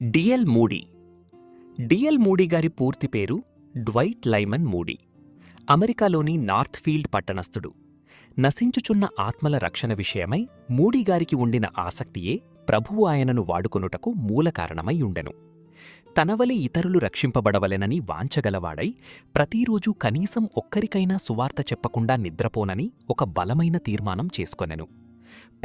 DL moody. DL moody గారి పూర్తి పేరు డ్వైట్ లైమన్ మూడీ. అమెరికాలోని నార్త్ఫీల్డ్ పట్టణస్థుడు. నశించుచున్న ఆత్మల రక్షణ విషయమై మూడీగారికి ఉండిన ఆసక్తియే ప్రభువు ఆయనను వాడుకొనుటకు మూలకారణమై ఉండెను. తనవలె ఇతరులు రక్షింపబడవలెనని వాంఛగలవాడై ప్రతిరోజూ కనీసం ఒక్కరికైనా సువార్త చెప్పకుండా నిద్రపోనని ఒక బలమైన తీర్మానం చేసుకొనెను.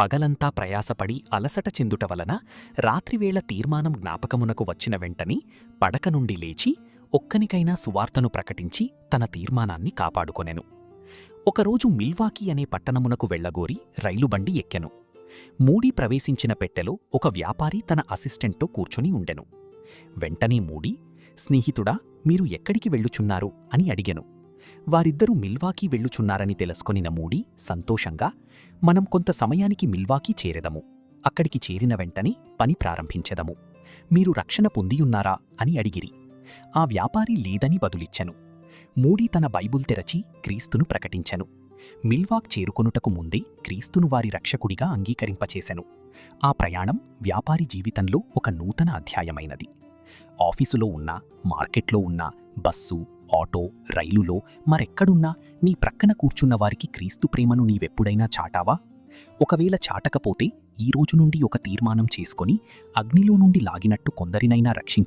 పగలంతా ప్రయాసపడి అలసట చెందుట వలన రాత్రివేళ తీర్మానం జ్ఞాపకమునకు వచ్చిన వెంటనే పడక నుండి లేచి ఒక్కనికైనా సువార్తను ప్రకటించి తన తీర్మానాన్ని కాపాడుకొనెను. ఒకరోజు మిల్వాకీ అనే పట్టణమునకు వెళ్లగోరి రైలుబండి ఎక్కెను. మూడీ ప్రవేశించిన పెట్టెలో ఒక వ్యాపారి తన అసిస్టెంట్తో కూర్చుని ఉండెను. వెంటనే మూడీ, స్నేహితుడా, మీరు ఎక్కడికి వెళ్ళుచున్నారు అని అడిగెను. వారిద్దరూ మిల్వాకీ వెళ్ళుచున్నారని తెలుసుకొనిన మూడీ సంతోషంగా, మనం కొంత సమయానికి మిల్వాకీ చేరెదము, అక్కడికి చేరిన వెంటనే పని ప్రారంభించెదము, మీరు రక్షణ పొందియున్నారా అని అడిగిరి. ఆ వ్యాపారి లేదని బదులిచ్చెను. మూడీ తన బైబుల్ తెరచి క్రీస్తును ప్రకటించెను. మిల్వాక్ చేరుకొనుటకు ముందే క్రీస్తును వారి రక్షకుడిగా అంగీకరింపచేసెను. ఆ ప్రయాణం వ్యాపారి జీవితంలో ఒక నూతన అధ్యాయమైనది. ఆఫీసులో ఉన్నా, మార్కెట్లో ఉన్నా, బస్సు, ఆటో, రైలులో, మరెక్కడున్నా నీ ప్రక్కన కూర్చున్న వారికి క్రీస్తు ప్రేమను నీవెప్పుడైనా చాటావా? ఒకవేళ చాటకపోతే ఈ రోజు నుండి ఒక తీర్మానం చేసుకొని అగ్నిలో నుండి లాగినట్టు కొందరినైనా రక్షించు.